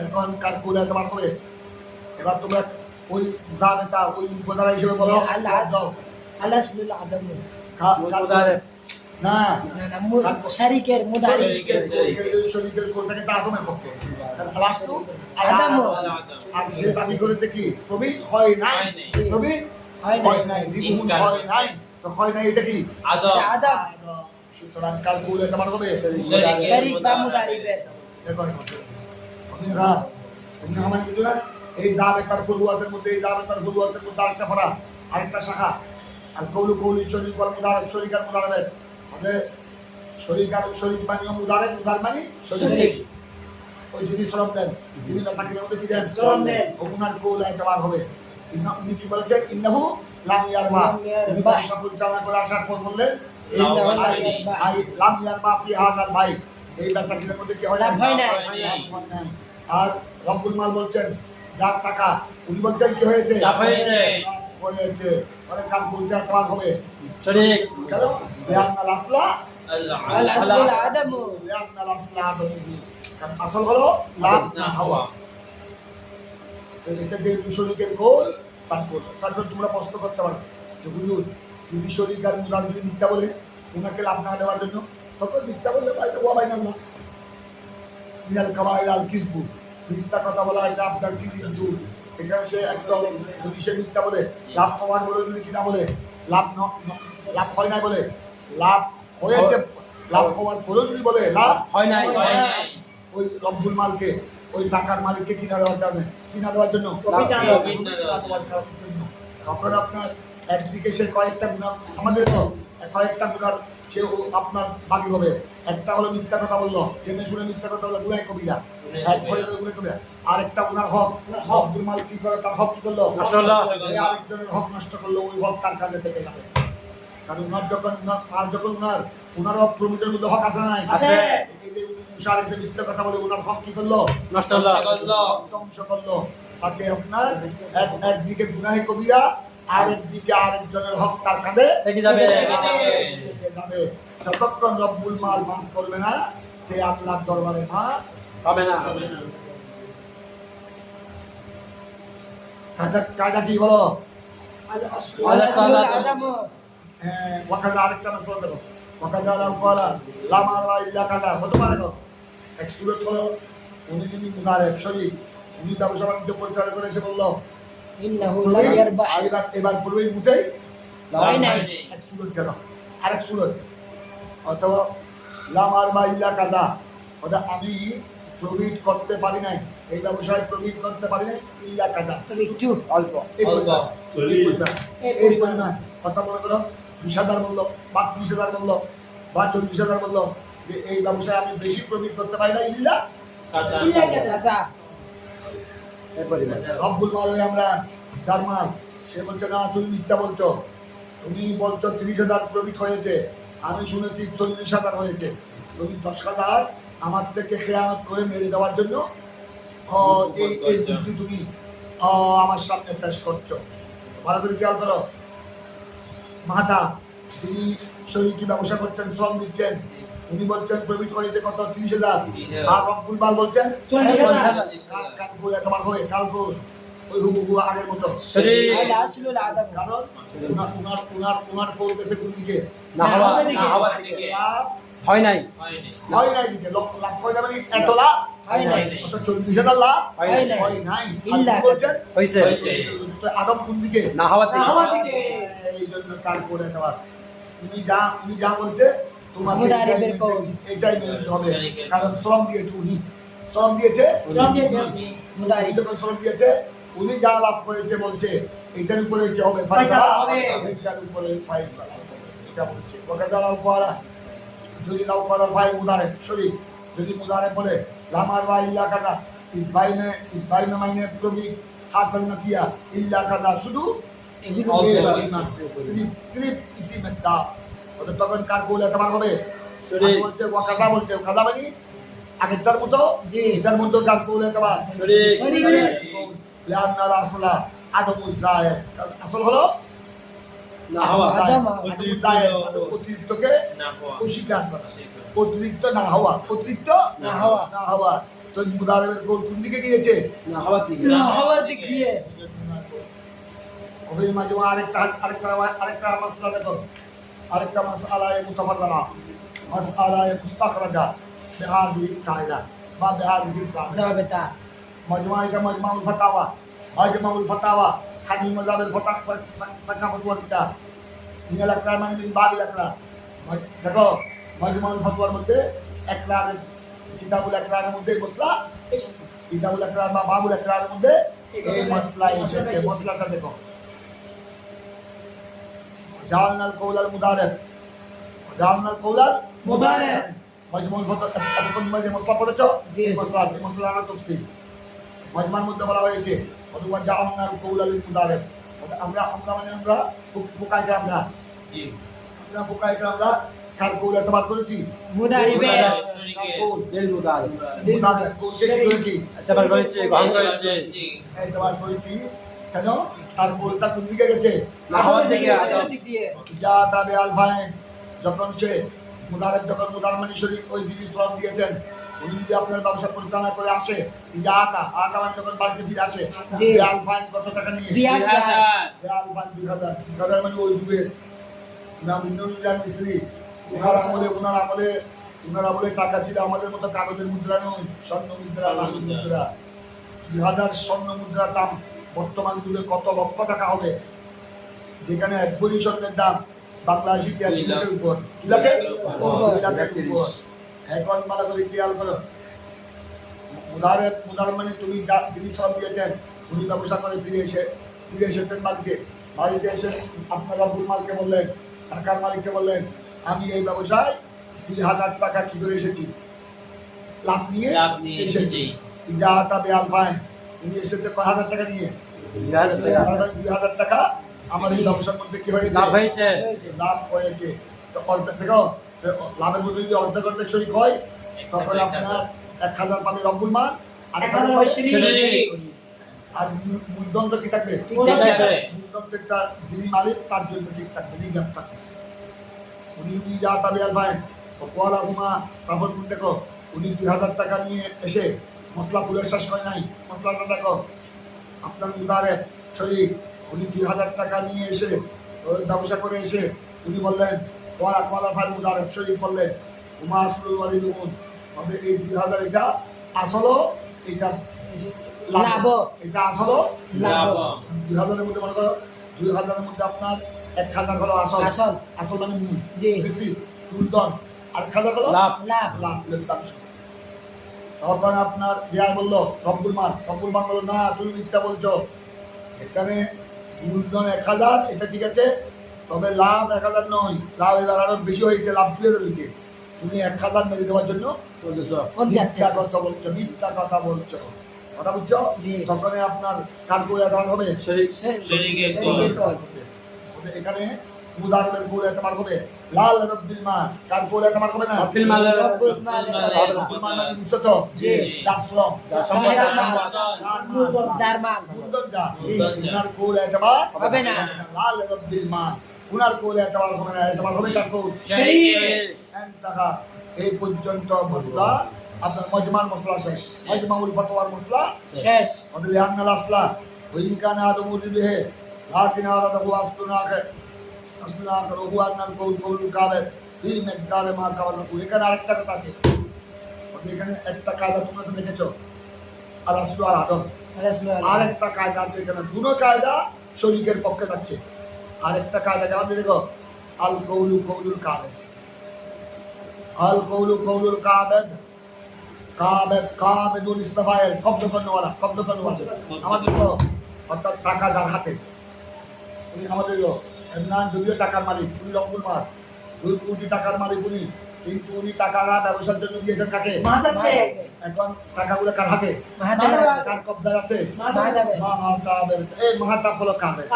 এখন কার কোলে তোমার হবে? এবার তোমরা ওই দাবেতা, ওই উপধারা হিসেবে বলো আলাসুল আদম। না শরীকের মুদারি। শরীকের কোনটাকে আদমের পক্ষে, আলাস্তু আদম। আর সে দাবি করেছে কি প্রবীণ হয় নাই, প্রবীণ হয় নাই, রিগুণ হয় নাই, তো হয় নাই এটা কি আদম। সুতরাং কাল কোলে তোমার হবে শরীক বা মুদারিবের। দেখো মানে কিছু না, এই জাবেতার ফুরুয়াতের মধ্যে, এই জাবেতার ফুরুয়াতের মধ্যে আরেকটা ফরা, আরেকটা শাখা। আর কৌলি শরীক আর মুদারেব, শরীক আর মুদারেবের হবে শরীক মানে মুদারেব, মুদার মানে শরীক। ওই যিনি শ্রম দেন, যিনি বেচা কেনার মধ্যে কি দেন, শ্রম দেন, ওনার কৌল এতবার হবে। উনি কি বলেছেন? ইন্নাহু লাম ইয়ারবা লাম ইয়ারবা। তুমি ব্যবসা পরিচালনা করে আসার পর বললেন ইন্নাহু লাম ভাই ইয়ারবা। লাম ইয়ারবা ফি হাযাল ভাই এই বেচা কিনার মধ্যে কি হয় লাভ হয় নাই। লাভ হয় নাই। আর রব্বুল মাল বলছেন যার টাকা উনি বলছেন কি হয়েছে লাভ হয়েছে। লাভ হয়েছে মানে কাল বলতে তোমার হবে শরীক। কেন বিআন্নাল আসলা আল আসলুল আদামু বিআন্নাল আসলা আদমু কারণ আসল হলো লাভ না হওয়া তো এটা যেহেতু শরীকের গোল তারপর তোমরা প্রশ্ন করতে পারো যে হুজুর যদি শরীক আর মুদার যদি মিথ্যা বলে ওনাকে লাভ না দেওয়ার জন্য তখন মিথ্যা বললে এটা ওয়া বাইনাল না মিনাল কাবাইর আল কিসবু মিথ্যা কথা বলা এটা আপনার কি কিন্তু এখানে সে একদম যদি সে মিথ্যা বলে লাভ প্রমাণ বলে যদি কিনা বলে লাভ লাভ হয় নাই বলে লাভ হয়েছে লাভ প্রমাণ বলে যদি বলে লাভ হয় নাই। ওই রব্বুল মালকে ওই টাকার মালিককে কিনা দেওয়ার কারণে কিনা দেওয়ার জন্য প্রফিট না কিনা দেওয়ার জন্য। তখন আপনার একদিকে সে কয়েকটা গুণা আমাদের তো কয়েকটা গুণার সে আপনার বাকি হবে একটা হলো মিথ্যা কথা বললো জেনে শুনে মিথ্যা কথা বললো গুণায় কবিরা এক ভয়ে গুণায় কবিরা আরেকটা গুণার হক রব্বুল মাল কি করে তার হক কি করলো নষ্ট হলো। এই আরেকজনের হক নষ্ট করলো ওই হক তার কাছে থেকে যাবে কারণ ওনার যখন আর যখন ওনার হক প্রমিটের মধ্যে হক আছে না নাই আছে। এই যে উনি তুষার একটা মিথ্যা কথা বলে ওনার হক কি করলো নষ্ট হলো। হক ধ্বংস করলো তাতে আপনার একদিকে গুনাহে কবিরা আর একদিকে আরেকজনের হক তার কাঁধে থেকে যাবে। থেকে যাবে যতক্ষণ রব্বুল মাল মাফ করবে না সে আল্লাহর দরবারে মাফ হবে না। কায়দা কি বলো আল আসলুল আদামু ওয়াকাজা আরেকটা মাসলা দেখো ওয়াকাজা লাম ওয়ালা লামা লা ইল্লা কাজা হতে পারে গো এক সুরত হলো উনি যিনি মুদারেব শরীক উনি ব্যবসা বাণিজ্য পরিচালনা করে এসে বললো ইন্নাহু লাম ইয়ারবা এবার পূর্বেই মুটেই হয় নাই। এক সুরত গেল আরেক সুরত অথবা লাম আর বা ইল্লা কাজা অর্থাৎ আমি প্রফিট করতে পারি নাই এই ব্যবসায় প্রফিট করতে পারি নাই ইল্লা কাজা তবে একটু অল্প। এই পরিমাণ, এই এই পরিমাণ। পরিমাণ কথা মনে করো 20,000 মূল্য বা 30,000 মূল্য বা 40,000 মূল্য যে এই ব্যবসায় আমি বেশি প্রফিট করতে পারি না ইল্লা কাজা এই পরিমাণ। রব্বুল মাল হয়ে আমরা যার মাল সে বলছে না তুমি মিথ্যা বলছো তুমি বলছো 30,000 প্রফিট হয়েছে আমি শুনেছি 40,000 হয়েছে তুমি 10,000 আমার থেকে খেয়ানত করে মেরে দেওয়ার জন্য এই বুদ্ধি তুমি আমার সামনে পেশ করছো ভালো করে খেয়াল করো মাতা যিনি শরীরী ব্যবসা করছেন শ্রম দিচ্ছেন উনি বলছেন প্রফিট হয়েছে কত 30,000 আর রব্বুল মাল বলছেন 40,000 কাল করে তোমার হবে কাল করে ওই হুবহু আগের মতো শরীক। আল আসলুল আদামু কারণ উনার কোল গেছে কোন দিকে না হওয়া থেকে। লাভ হয় নাই। হয় নাই দিকে লাভ হয় না মানে এত লাভ হয় নাই। অত 40,000 লাভ হয় নাই। হয় নাই ইল্লা আপনি বলছেন হয়েছে। তো আদম কোন দিকে না হওয়া থেকে। এই জন্য কাল করে দেওয়া তুমি যা বলছে তোমাকে মুদারিবের কওল। এটাই মেনে নিতে হবে কারণ শ্রম দিয়েছে উনি শ্রম দিয়েছে উনি মুদারিব যখন শ্রম দিয়েছে উনি যা লাভ করেছে বলছে এইটার উপরে কি হবে ফয়সালা হবে এইটার উপরে ফয়সালা হবে এটা বলছে ওকাজা লাউ পালা যদি লাউ পালা ভাই মুদারে শরীর যদি মুদারে বলে লামার বা ইল্লা কাজা ইস ভাই মে মাইনে প্রবি হাসল না কিয়া ইল্লা কাজা শুধু এগুলো সিরিফ ইসি মেটা ওদের তখন কার বলে তোমার হবে শরীক। বলছে ওয়াকাজা বলছে কাজা মানে আগেরটার মতো জি। এটার মধ্যে কার বলে তোমার শরীক। শরীকের لأن الأصل عدم الزائد আসল হলো না হওয়া। আদম অতিরিক্তকে অস্বীকার করা অতিরিক্ত না হওয়া অতিরিক্ত না হওয়া। না হওয়া তো মুদারেবের গোল কোন দিকে গিয়েছে না হওয়ার দিকে। না হওয়ার দিক দিয়ে ওই মাঝে আরেকটা মাসলা দেখো আরেকটা মাসআলায়ে মুতাফাররা মাসআলায়ে মুস্তাখরাজা বিহাযিহি কায়দা বা বিহাযিহি কায়দা জাবেতা মজমা এটা মজমাউল ফাতাওয়া খানি মজাবের ফতোয়া কিতাব মিনাল আকরাম মানে মিন বাবিল আকরাম দেখো মজমাউল ফতোয়ার মধ্যে একরার কিতাবুল আকরামের মধ্যে মসলা কিতাবুল আকরাম বা বাবুল আকরামের মধ্যে এই মসলা এসেছে মসলাটা দেখো জালনাল কওলাল মুদারিব মজমুল ফতোয়া এতক্ষণ তোমরা যে মসলা পড়েছো জি। এই মসলার তাফসীর মজমার মধ্যে বলা হয়েছে অথবা জাআলনাল কওলাল মুদারিব আমরা আমরা মানে আমরা ফুকাইকে আমরা জি আমরা ফুকাইকে আমরা কার কৌল এতবার করেছি মুদারিবে কার কৌল দিল মুদার মুদার কৌলকে কি করেছি এতবার করেছে গ্রহণ করেছে এতবার করেছি কেন তার কৌলটা কোন দিকে গেছে নাহওয়ার দিকে আদম দিক দিয়ে যা তাবে আলফায় যখন সে মুদারের যখন মুদারমানি শরীফ ওই দিদি শ্রম দিয়েছেন উনি যদি আপনার ব্যবসা পরিচালনা করে আসে ইজা আতা আতা মানে যখন বাড়িতে ফিরে আসে জি। আলফাইন কত টাকা নিয়ে 2000 আলফাইন 2000 মানে ওই যুগের ইমাম ইন্দ্রনীলার মিস্ত্রি ওনার আমলে টাকা ছিল আমাদের মতো কাগজের মুদ্রা নয় স্বর্ণ মুদ্রা চাঁদের মুদ্রা 2000 স্বর্ণ মুদ্রার দাম বর্তমান যুগে কত লক্ষ টাকা হবে যেখানে এক ভরি স্বর্ণের দাম বাংলাদেশি 2 লাখের উপর 2 লাখের উপর এখন ভালো করে খেয়াল করো মুদার মানে তুমি যা জিনিস সব দিয়েছেন উনি ব্যবসা করে ফিরে এসেছেন বাড়িতে এসে আপনার রব্বুল মালকে বললেন টাকার মালিককে বললেন আমি এই ব্যবসায় 2000 টাকা কি করে এসেছি লাভ নিয়ে এসেছি ইজাতা বেআল ফাইন উনি এসেছে 1000 টাকা নিয়ে 2000 টাকা আমার এই ব্যবসার মধ্যে কি হয়েছে লাভ হয়েছে তো অর্ধেক থেকে লাভের মধ্যে যদি অর্ধেক শরিক হয় তখন আপনার 1000 পাবে রব্বুল মাল আর 1000 পাবে শরিক আর মূলধন কি থাকবে মূলধনটা যিনি মালিক তার জন্য ঠিক থাকবে নিজাম থাকবে উনি যদি যা তাবে আল ভাই কোয়ালা হুমা তারপর দেখো উনি 2000 টাকা নিয়ে এসে মশলা ফুলের শেষ হয় নাই মশলাটা দেখো আপনার মুদারে শরিক উনি 2000 টাকা নিয়ে এসে ওই ব্যবসা করে এসে উনি বললেন কোয়ালা ভাই মুদারে শরিক বললেন হুমা আসলুল ওয়ালিদুন তবে এই 2000 এটা আসলো এটা লাভ এটা আসলো লাভ 2000 এর মধ্যে মনে করো 2000 এর মধ্যে আপনার 1000 হলো আসল আসল মানে মূল জি বেশি মূলধন আর 1000 হলো লাভ লভ্যাংশ তখন আপনার বিয়ায় বললো রব্বুল মাল বললো না তুমি মিথ্যা বলছো এখানে মূলধন 1000 এটা ঠিক আছে তবে লাভ 1000 নয় লাভ এবার আরো বেশি হয়েছে লাভ 2000 হয়েছে তুমি 1000 মেরে দেওয়ার জন্য মিথ্যা কথা বলছো কথা বুঝছো তখন আপনার কার করে দেওয়া হবে এখানে মুদারের গোল এতবার হবে লাল রব্বিল মাল কার গোল এতবার হবে না রব্বিল মাল রব্বিল মাল মানে বুঝছো তো যার শ্রম যার মাল মূলধন যা উনার গোল এতবার হবে না লাল রব্বিল মাল উনার গোল এতবার হবে না এতবার হবে কার গোল টাকা এই পর্যন্ত মশলা আপনার মজমান মশলা শেষ মজমাউল ফতোয়ার মশলা শেষ ওদের লিআন্নাল আসলা ওইন কানা আদমু বিহে লাকিন আরাদাহু আসলুন আখির ওহু আন্নাল কৌলুল কাবেজ ফি মিকদারে মা কাওয়ালাহু এখানে আরেকটা কথা আছে ওদের এখানে একটা কায়দা তোমরা তো দেখেছো আল আসলু আল আদম আরেকটা কায়দা আছে এখানে দুটো কায়দা শরীকের পক্ষে যাচ্ছে আরেকটা কায়দা যেমন দেখো আল কৌলুল কাবেজ আল কৌলুল কাবেদুল ইসলাফায়েল কব্জ করনেওয়ালা আমাদের তো অর্থাৎ টাকা যার হাতে উনি আমাদের এমনান যদিও টাকার মালিক উনি রব্বুল মাল 2 কোটি টাকার মালিক উনি কিন্তু উনি টাকাটা ব্যবসার জন্য দিয়েছেন কাকে এখন টাকাগুলো কার হাতে কার কব্জায় আছে মাহাতাবের এই মাহাতাব হলো কাবেজ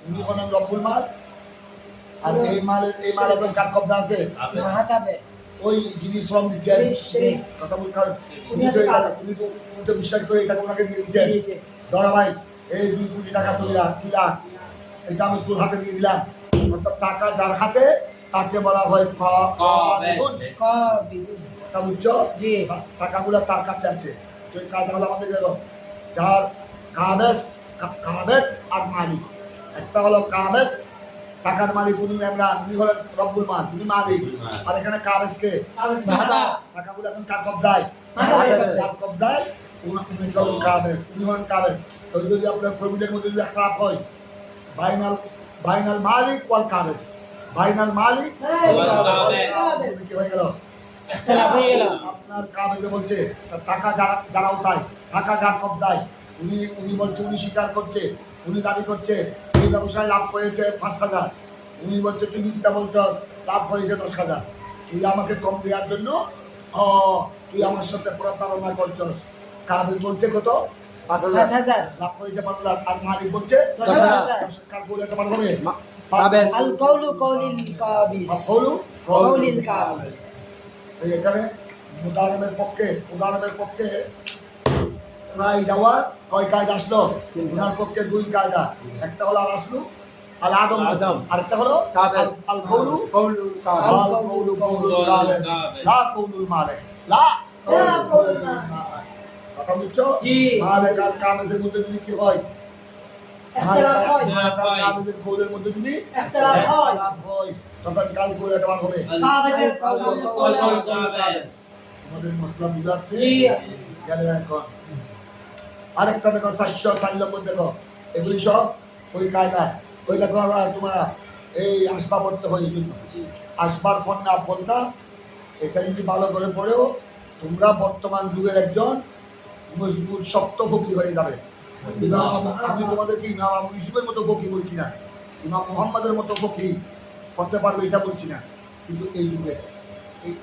উনি হলেন রব্বুল মাল আর এই মাল এখন কার কব্জা আছে ওই যিনি শ্রম দিচ্ছেন কথা বলছেন উনি তো বিশ্বাস করে এটা ওনাকে দিয়ে দিচ্ছেন ধরা ভাই এই 2 কোটি টাকা তুলিয়া এটা আমি তোর হাতে দিয়ে দিলাম অর্থাৎ টাকা যার হাতে তাকে বলা হয় কথা বুঝছো টাকাগুলো তার কাছে আছে তো এই কাজটা হলো আমাদের যার কাবেদ আর মালিক একটা হলো কাবেদ টাকার মালিক উনি ইমরান উনি হলেন রব্বুল মাল উনি মালিক আর এখানে কাবেজকে টাকাগুলো এখন কার কবজায় কার কবজায় উনি হলেন কাবেজ তো যদি আপনার প্রভিডের মধ্যে যদি খারাপ হয় বাইনাল মালিক ওয়াল কাবেজ বাইনাল মালিক কি হয়ে গেল আপনার কাবেজে বলছে টাকা যারা উঠায় টাকা যার কবজায় উনি বলছে উনি স্বীকার করছে উনি দাবি করছে এই ব্যবসায় লাভ হয়েছে 5,000 উনি বলছে তুই মিথ্যা বলছস লাভ হয়েছে 10,000 তুই আমাকে কম দেওয়ার জন্য তুই আমার সাথে প্রতারণা করছস কাবেজ বলছে কত 5,000 5,000 লাভ হয়েছে 5 লাখ, আর মালিক বলছে 10,000 10 কাল করে তোমার হবে কাবেজ। আল কাউলু কাউলিল কাবিস হলু কাউলিল কাবিস এই এখানে মুদারিমের পক্ষে রায় যাওয়ার কয় কায়দা আসলো? ওনার পক্ষে 2 কায়দা, একটা হলো আল আসলু আল আদম, আদম। আরেকটা হলো কাবেজ। আল কৌলু কৌলু কাবেজ। আল কৌলু কৌলুল কাবেজ লা কৌলুল মালিক লা কৌলুল মালিক। কথা বুঝছো? জি। মালিক আর কাবেজের মধ্যে যদি কি হয়? ইখতিলাফ হয়। মালিক আর কাবেজের কৌলের মধ্যে যদি ইখতিলাফ হয়। ইখতিলাফ হয়, তখন কাল করে তোমার হবে। কাবিসের কাউলু কাউলিল কাবিস আমাদের মসলা বুঝাচ্ছে জি। গেলে এখন আরেকটা দেখো 404 নম্বর দেখো, এগুলি সব ওই কায়দা। ওই দেখো আবার তোমরা এই আসবা পড়তে হয়, এই জন্য আসবার ফোন না বলতা, এটা যদি ভালো করে পড়েও তোমরা বর্তমান যুগের একজন মজবুত শক্ত ফকি হয়ে যাবে। আমি তোমাদেরকে ইমাম আবু ইউসুফের মতো ফকি বলছি না, ইমাম মুহাম্মাদের মতো ফকি হতে পারবে এটা বলছি না, কিন্তু এই যুগে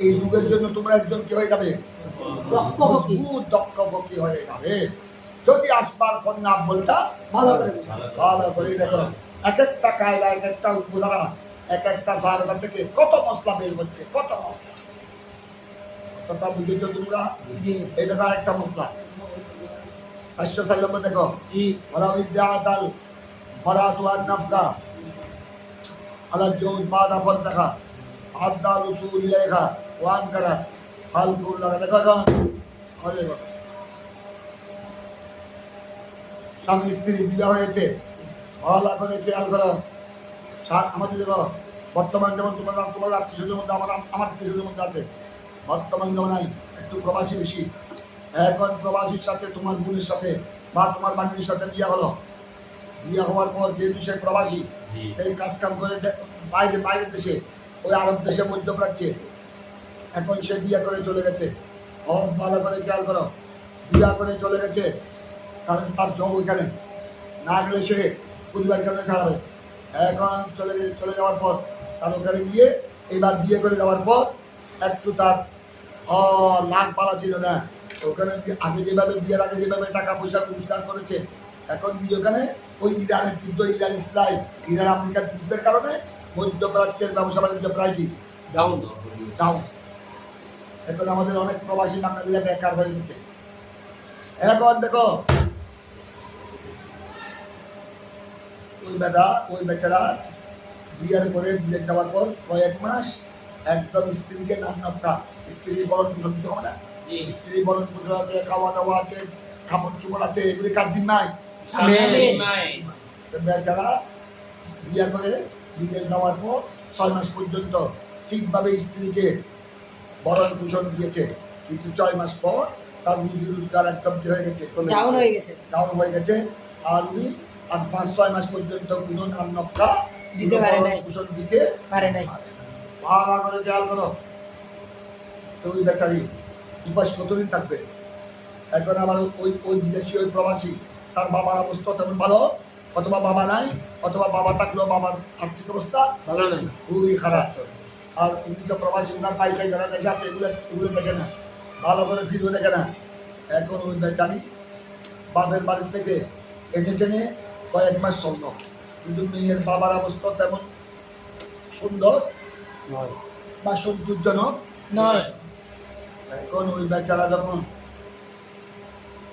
এই যুগের জন্য তোমরা একজন কি হয়ে যাবে? মজবুত দক্ষ ফকি হয়ে যাবে যদি আসবার ফোন না বলতা ভালো করে ভালো করে দেখো। এক একটা কায়দা, এক একটা উদাহরণ, এক একটা ধারণা থেকে কত মশলা বের হচ্ছে, কত মশলা। কতটা বুঝেছো তোমরা? জি এই দেখো একটা মশলা 404 নম্বর দেখো, জি ওলা বিদ্যাতাল মারাতু আন নাফকা আলা জৌজ বাদা ফরতাকা আদাল উসুল ইলাইহা ওয়া আনকারা হাল কুল্লা। দেখো এখন স্বামী স্ত্রী বিবাহ হয়েছে, ভালো করে খেয়াল করো। আমাদের দেখো বর্তমান যেমন তোমার আত্মীয়দের মধ্যে আমার আত্মীয়দের মধ্যে আছে, বর্তমান যেমন নাই, একটু প্রবাসী বেশি। এখন প্রবাসীর সাথে তোমার বোনের সাথে বা তোমার বান্ধবীর সাথে বিয়ে হলো, বিয়ে হওয়ার পর যেহেতু সে প্রবাসী, এই কাজ কাম করে বাইরের দেশে, ওই আরব দেশে মধ্যপ্রাচ্যে, এখন সে বিয়ে করে চলে গেছে। ভালো করে খেয়াল করো, বিয়ে করে চলে গেছে, কারণ তার জব ওইখানে, না গেলে সে পরিবার কেমনে চালাবে। এখন চলে যাওয়ার পর তার ওখানে গিয়ে এবার বিয়ে করে যাওয়ার পর একটু তার লাখ পালা ছিল না, ওখানে আগে যেভাবে বিয়ের আগে যেভাবে টাকা পয়সা রোজগার করেছে, এখন গিয়ে ওখানে ওই ইরানের যুদ্ধ, ইরান ইসরায়েল, ইরান আমেরিকার যুদ্ধের কারণে মধ্যপ্রাচ্যের ব্যবসা বাণিজ্য প্রায় কি ডাউন। ডাউন। এখন আমাদের অনেক প্রবাসী বাঙালিরা বেকার হয়ে গেছে। এখন দেখো ওই বেচারা বিয়ের করে বিয়ে যাওয়ার পর কয়েক মাস একদম স্ত্রীকে নাম নফকা, স্ত্রীর বরণ পোষণ দিতে হবে না, স্ত্রী বরণ পোষণ আছে, খাওয়া দাওয়া আছে, কাপড় চোপড় আছে, এগুলি কাজ নাই। বেচারা বিয়ে করে বিদেশ যাওয়ার পর 6 মাস পর্যন্ত ঠিকভাবে স্ত্রীকে বরণ পোষণ দিয়েছে, কিন্তু 6 মাস পর তার রুজি রোজগার একদম কি হয়ে গেছে, ডাউন হয়ে গেছে ডাউন হয়ে গেছে। আর উনি আর 5-6 মাস পর্যন্ত কোনো নাম নফকা দিতে পারে নাই, পোষণ দিতে পারে নাই। ভালো করে খেয়াল করো। তো ওই বেচারি উপাস কতদিন থাকবে? এখন আবার ওই বিদেশি ওই প্রবাসী, তার বাবার অবস্থা তেমন ভালো, অথবা বাবা নাই, অথবা বাবা থাকলেও বাবার আর্থিক অবস্থা ভালো না। খুবই খারাপ। আর উনি তো প্রবাসী, ওনার পাইকাই যারা দেশে আছে এগুলো দেখে না, ভালো করে ফিরও দেখে না। এখন ওই বেচারি বাপের বাড়ির থেকে এনে টেনে কয়েক মাস চলল, কিন্তু মেয়ের বাবার অবস্থা তেমন সুন্দর বা সন্তোষজনক নয়। এখন ওই বেচারা যখন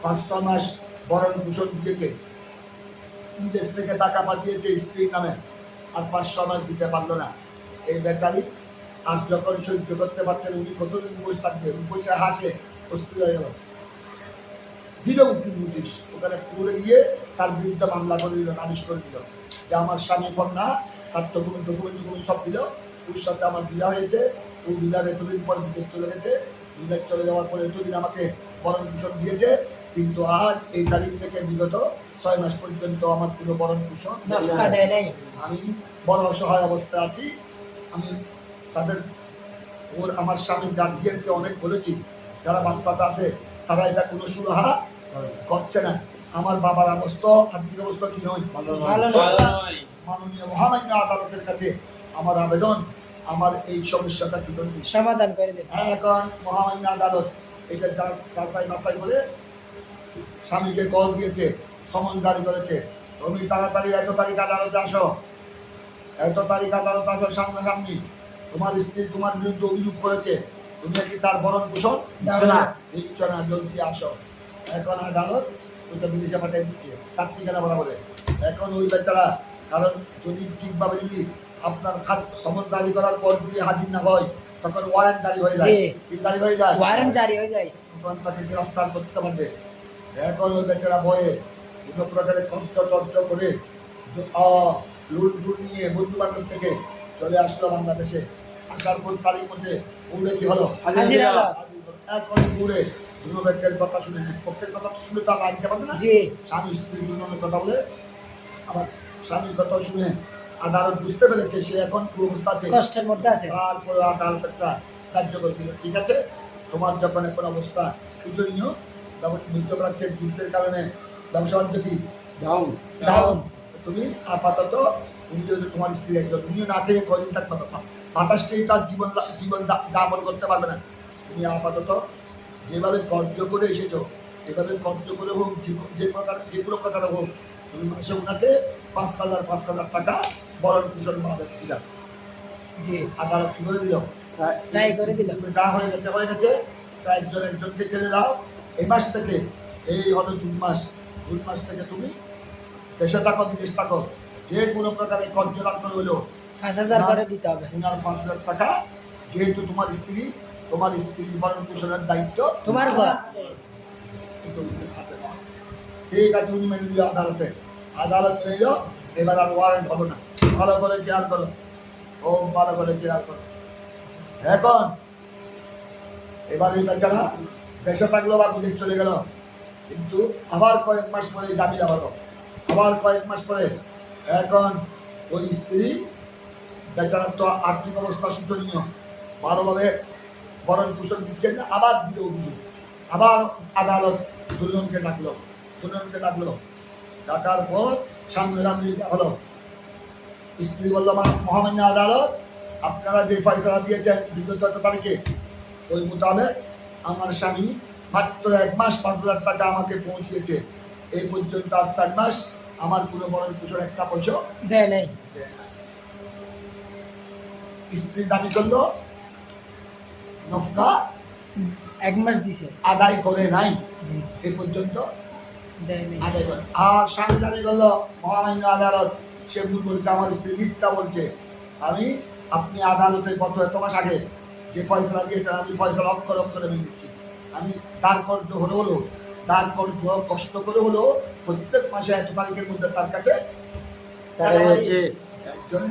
5-6 মাস বরণ পোষণ দিয়েছে, বিদেশ থেকে টাকা পাঠিয়েছে স্ত্রীর নামে, আর 5-6 মাস দিতে পারলো না। এই বেচারি আজ যখন সহ্য করতে পারছেন, উনি কতদিন বসে থাকবে, বসে হাসে অস্থির হয়ে গেল। দিল উকিল নোটিশ, ওখানে করে গিয়ে তার বিরুদ্ধে মামলা করে দিল, নালিশ করে দিল যে আমার স্বামী ফোন না, তার তো কোনো ডকুমেন্ট সব দিল, ওর সাথে আমার বিয়ে হয়েছে, ও বিবাহ এতদিন পর বিদেশ চলে গেছে, বিদেশ চলে যাওয়ার পরে এতদিন আমাকে বরণ পোষণ দিয়েছে, কিন্তু আজ এই তারিখ থেকে বিগত 6 মাস পর্যন্ত আমার কোনো বরণ পোষণ নফকা দেয় নাই। আমি বড় অসহায় অবস্থায় আছি। আমি তাদের আমার স্বামীর গার্জিয়ানকে অনেক বলেছি, যারা বাচ্চা আছে তারা এটা কোনো সুরাহা করছে না। আমার বাবার অবস্থা, আর্থিক অবস্থা কি নয়, ভালো নয়। মাননীয় মহামান্য আদালতের কাছে আমার আবেদন, আমার এই সমস্যাটা কি করে সমাধান করে দেন। এখন মহামান্য আদালত এটা যাচাই বাছাই করে স্বামীকে কল দিয়েছে, সমন জারি করেছে, তুমি তাড়াতাড়ি এত তারিখ আদালতে আসো, এত তারিখ আদালতে আসো সামনাসামনি। তোমার স্ত্রী তোমার বিরুদ্ধে অভিযোগ করেছে, তুমি কি তার ভরণ পোষণ দাও না। দিচ্ছ না, জলদি আসো। এখন আদালত ওইটা বিদেশে পাঠিয়ে দিচ্ছে তার ঠিকানা বরাবরে। এখন ওই বেচারা, কারণ যদি ঠিকভাবে যদি আপনার সমন জারি করার পর যদি হাজির না হয়, তখন ওয়ারেন্ট জারি হয়ে যায়। জি। কি জারি হয়ে যায়? ওয়ারেন্ট জারি হয়ে যায়। তখন তাকে গ্রেফতার করতে পারবে। এখন ওই বেচারা ভয়ে বিভিন্ন প্রকারের কঞ্চ করে লুট নিয়ে বন্ধু বান্ধব থেকে চলে আসলো বাংলাদেশে। আসার পর তারই মধ্যে উড়ে কি হলো? হাজির হলো। এখন ঘুরে দুনো ব্যক্তির কথা শুনে, এক পক্ষের কথা শুনে তার আনতে পারবে না। জি। স্বামী স্ত্রী দুজনের কথা বলে, আবার স্বামীর কথা শুনে আদালত বুঝতে পেরেছে সে এখন কি অবস্থা আছে, কষ্টের মধ্যে আছে। তারপরে আদালত একটা কার্যকর দিল, ঠিক আছে তোমার যখন এখন অবস্থা শোচনীয়, মধ্যপ্রাচ্যের যুদ্ধের কারণে ব্যবসা বাণিজ্য কি ডাউন ডাউন। তুমি আপাতত, তুমি যদি তোমার স্ত্রী একজন, তুমিও না খেয়ে কদিন থাকতে পারবে, বাতাসকেই তার জীবন যাপন করতে পারবে না। তুমি আপাতত যেভাবে কর্য করে এসেছো, এভাবে কর্য করে হোক, যে কোনো প্রকারে হোক, তুমি মাসে ওনাকে 5,000 টাকা বরণ পোষণ দিলাম। জি। আদালত কি করে দিল? তাই করে দিল। যা হয়ে গেছে, তা একজনকে ছেড়ে দাও। এই মাস থেকে, এই হলো জুন মাস থেকে তুমি দেশে থাকো বিদেশ থাকো, যে কোনো প্রকারে কর্যলাভ করে হলেও 5,000 করে দিতে হবে। ওনার 5,000 টাকা, যেহেতু তোমার স্ত্রীর ভরণ পোষণের দায়িত্ব তোমার ঘর। কিন্তু হাতে নাও। ঠিক আছে, উনি মেনে নিল আদালত মেনে নিল। এবার আর ওয়ারেন্ট হবে না। ভালো করে খেয়াল করো, ভালো করে খেয়াল করো। এখন এবার এই বেচারা দেশে থাকলো বা বিদেশ চলে গেল, কিন্তু আবার কয়েক মাস পরে জামিন হলো। আবার কয়েক মাস পরে এখন ওই স্ত্রী বেচারার তো আর্থিক অবস্থা শোচনীয়, ভালোভাবে ভরণ পোষণ দিচ্ছেন না, আবার দিল অভিযোগ। আবার আদালত দুজনকে ডাকলো। ডাকার পর সামনাসামনি হলো। স্ত্রী বলল, মহামান্য আদালত, আপনারা যে ফয়সালা দিয়েছেন বিগত তারিখে, ওই মোতাবেক আমার স্বামী মাত্র 1 মাস 5,000 টাকা আমাকে পৌঁছিয়েছে। এই পর্যন্ত আজ 4 মাস আমার কোনো ভরণ পোষণ একটা পয়সা দেয় নাই। দেয় না। স্ত্রী দাবি করলো নফকা 1 মাস দিছে। আদায় করে নাই, জি। এই পর্যন্ত দেয় নাই। আদায় করে। আর স্বামী দাবি করলো, মহামান্য আদালত, সে ভুল বলছে, আমার স্ত্রী মিথ্যা বলছে। আপনি আদালতে গত এত মাস আগে যে ফয়সলা দিয়েছেন, আমি ফয়সলা অক্ষরে মেনে নিচ্ছি। আমি দাঁড় কষ্ট করে হলো প্রত্যেক মাসে 1 তারিখের মধ্যে তার কাছে টাকা দিয়েছে একজন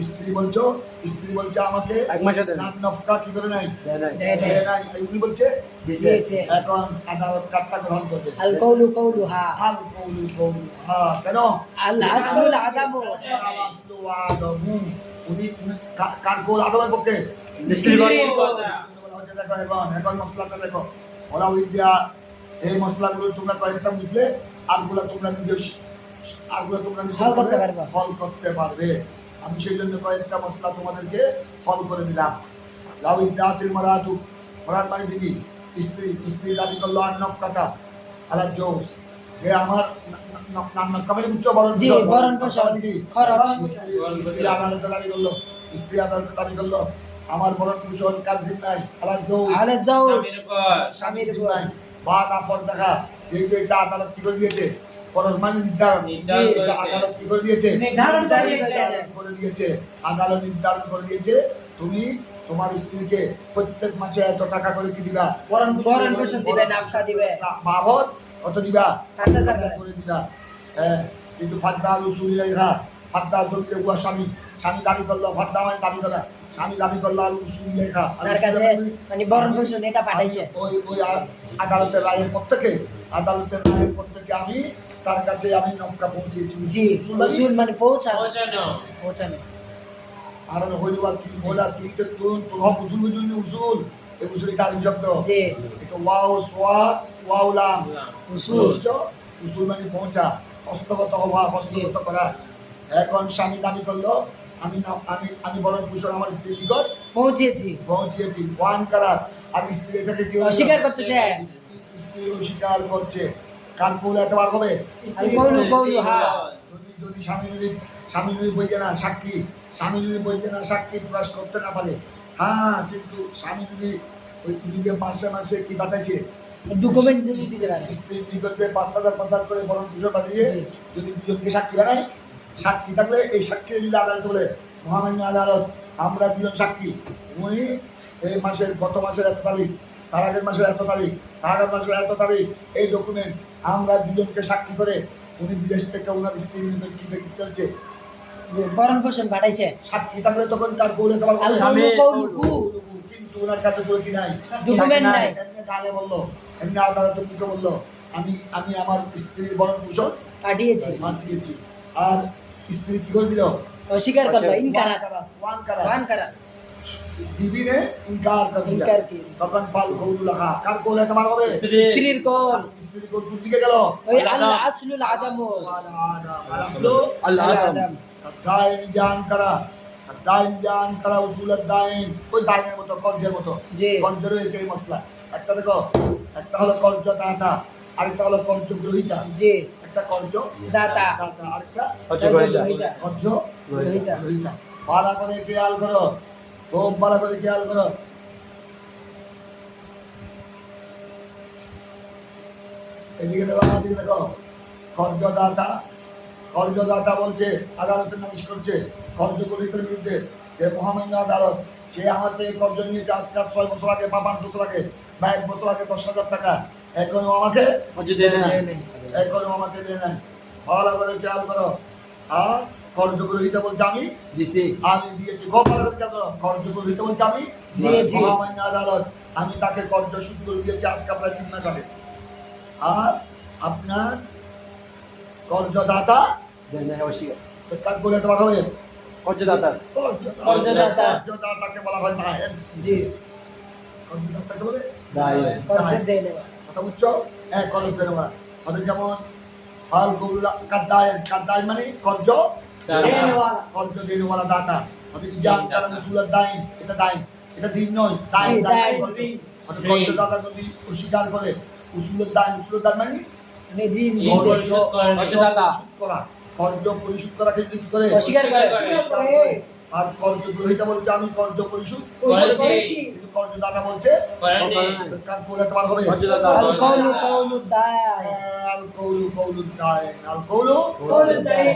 স্ত্রী বলছে আমাকে 1 মাসে দেন নফকা কি করে নাই, দেয় নাই দেয় নাই। উনি বলছে দিছে দিয়েছে। এখন আদালত কাটটা গ্রহণ করবে। আল কওলু কওলু হা। আল কওলু কেন? আল আসলুল আদামু। আল আসলু আদামু। উনি কার কওল আদমের পক্ষে? স্ত্রীর কথা। দেখো এখন মশলাটা দেখো, ওলা উইদ্যা এই মশলাগুলো তোমরা কয়েকটা বুঝলে, আরগুলো তোমরা নিজে হল করতে পারবে। হল করতে পারবে। আমি সেই জন্য কয়েকটা মশলা তোমাদেরকে হল করে দিলাম। লাউ ইদ্দাতিল মারাতু, মারাত মানে বিধি। স্ত্রী দাবি করলো আর নফকাতা আলা জোস, যে আমার নফকা মানে উচ্চ জি, ভরণ পোষণ, খরচ। স্ত্রী আদালতে দাবি করলো আমার ভরণ পোষণ কার জিম্মায়, আলা জোস, আলে যাওজ। স্বামীর জিম্মায়। বা নাফর দেখা, যেহেতু এটা আদালত কি করে দিয়েছে, ফরজ মানে নির্ধারণ, এটা আদালত কি করে দিয়েছে, নির্ধারণ আদালত নির্ধারণ করে দিয়েছে। তুমি তোমার স্ত্রীকে প্রত্যেক মাসে এত টাকা করে কি দিবা, ভরণ পোষণ দিবে, নাফকা দিবে। বাবদ কত দিবা, 5,000 করে দিবা। হ্যাঁ, কিন্তু ফাদ্দা উসুল ইলাইহা, ফাদ্দা উসুল ইলাইহা স্বামী দাবি করলো, ফাদ্দা মানে দাবি করা, স্বামী দাবি করলো আল উসুল ইলাইহা, তার কাছে মানে ভরণ পোষণ এটা পাঠাইছে। ওই আদালতের রায়ের পর থেকে আমি তার কাছে আমি নফকা পৌঁছেছি। জি, উসুল মানে পৌঁছানো। আর হইবা কি বলা, তুই তো তোর হক উসুল বুঝুনি, উসুল এই উসুল এটা আরবি শব্দ। জি। এটা ওয়াও সোয়াদ ওয়াও লাম, উসুল। উসুল মানে পৌঁছা, হস্তগত হওয়া, হস্তগত করা। এখন স্বামী দাবি করলো আমি ভরণ পোষণ আমার স্ত্রীর নিকট পৌঁছিয়েছি। ওয়ান করার, আর স্ত্রী এটাকে কি অস্বীকার করতেছে। স্ত্রী অস্বীকার করছে। কার কৌল এতবার হবে? আল কৌলু কৌলু হা যদি স্বামী যদি বলতে না সাক্ষী, স্বামী যদি বলতে না সাক্ষী প্রকাশ করতে না পারে, হ্যাঁ, কিন্তু স্বামী যদি ওই নিজে মাসে মাসে কি বাতাইছে ডকুমেন্ট যদি দিতে পারে স্ত্রী করতে 5,000 করে বরং দুশো পাঠিয়ে যদি দুজনকে সাক্ষী বানায়, সাক্ষী থাকলে এই সাক্ষী যদি আদালত বলে মহামান্য আদালত আমরা দুজন সাক্ষী, উনি এই মাসের গত মাসের এত তারিখ, তার আগের মাসের এত তারিখ, তার আগের মাসের এত তারিখ, এই ডকুমেন্ট আমরা দুজনকে সাক্ষী করে উনি বিদেশ থেকে ওনার স্ত্রী নিকট কি ব্যক্তি করছে বরণ পোষণ পাঠাইছে সাক্ষী থাকলে তখন তার কৌলে তোমার আল স্বামী কৌলু কৌলু হু কিন্তু ওনার কাছে করে কি নাই, ডকুমেন্ট নাই এমনি গালে বললো, এমনি আদালত মুখে বললো আমি আমার স্ত্রীর বরণ পোষণ পাঠিয়েছি মাতিয়েছি, আর স্ত্রী কি করে দিল অস্বীকার করলো ইনকারাত ওয়ান ওয়ান করা বিবি ने इनकार कर दिया ইনকার কি তখন ফাল কৌলু লাহা কার কৌলে তোমার হবে স্ত্রীর কোন স্ত্রী কোন দূর দিকে গেল ওই আল্লাহ আসলুল আদম আল্লাহ আদম দাইন জান করা উসুল দাইন ওই দাইনের মতো কর্জের মতো জি কর্জের এই মশলা একটা দেখো, একটা হলো কর্জ দাতা, আরেকটা হলো কর্জ গ্রহীতা, জি একটা কর্জ দাতা দাতা, আরেকটা হচ্ছে গয়দা কর্জ রহিতা গ্রহীতা। ভালো করে খেয়াল করো, খুব ভালো করে খেয়াল করো। এদিকে দেখো, আমাদিকে দেখো, কর্জদাতা বলছে, আদালতে নালিশ করছে কর্জ গ্রহীতার বিরুদ্ধে যে মহামান্য আদালত সে আমার থেকে কর্জ নিয়েছে আজকাল 6 বছর আগে বা 5 বছর আগে বা 1 বছর আগে 10,000 টাকা, এখনো আমাকে হচ্ছে দেয় না এখনো আমাকে দেয় নাই। ভালো করে খেয়াল করো। আর কর্জ গ্রহীতা বলছে আমি দিয়েছি, গোপাল কর্জ গ্রহীতা বলছে আমি দিয়েছি। মহামান্য আদালত আমি তাকে কর্জ সুদ করে দিয়েছি আজকে প্রায় 3 মাস আগে। আর আপনার কর্জদাতা দেয় না অস্বীকার কাজ করে তোমার হবে কর্জদাতা কর্জদাতাকে বলা হয় দায়েন। জি কর্জদাতাকে বলে দায় কর্জ দিয়ে দেওয়া কথা বুঝছো? কর্জ দেওয়া মানে যেমন ফাল কবুলা কাদায় মানে কর্জ কর্জ দেওয়ালা দাতা, মানে ইজান কারা মুসুলার দাইন, এটা দাইন, এটা দিন নয়, দাইন জি, দাইন। মানে কর্জদাতা যদি অস্বীকার করে উসুলের দাইন মানে মানে ঋণ কর্জ কর্জদাতা। পরিশোধ করা, কর্জ পরিশোধ করাকে যদি কি করে অস্বীকার করে আর কর্জ গ্রহীতা বলছে আমি কর্জ পরিশোধ করেছি কিন্তু কর্জদাতা বলছে কার কোলে তোমার হবে কর্জদাতা আল কৌলু কৌলু দায় আল কৌলু দাইন, আল কৌলু কৌলু দায়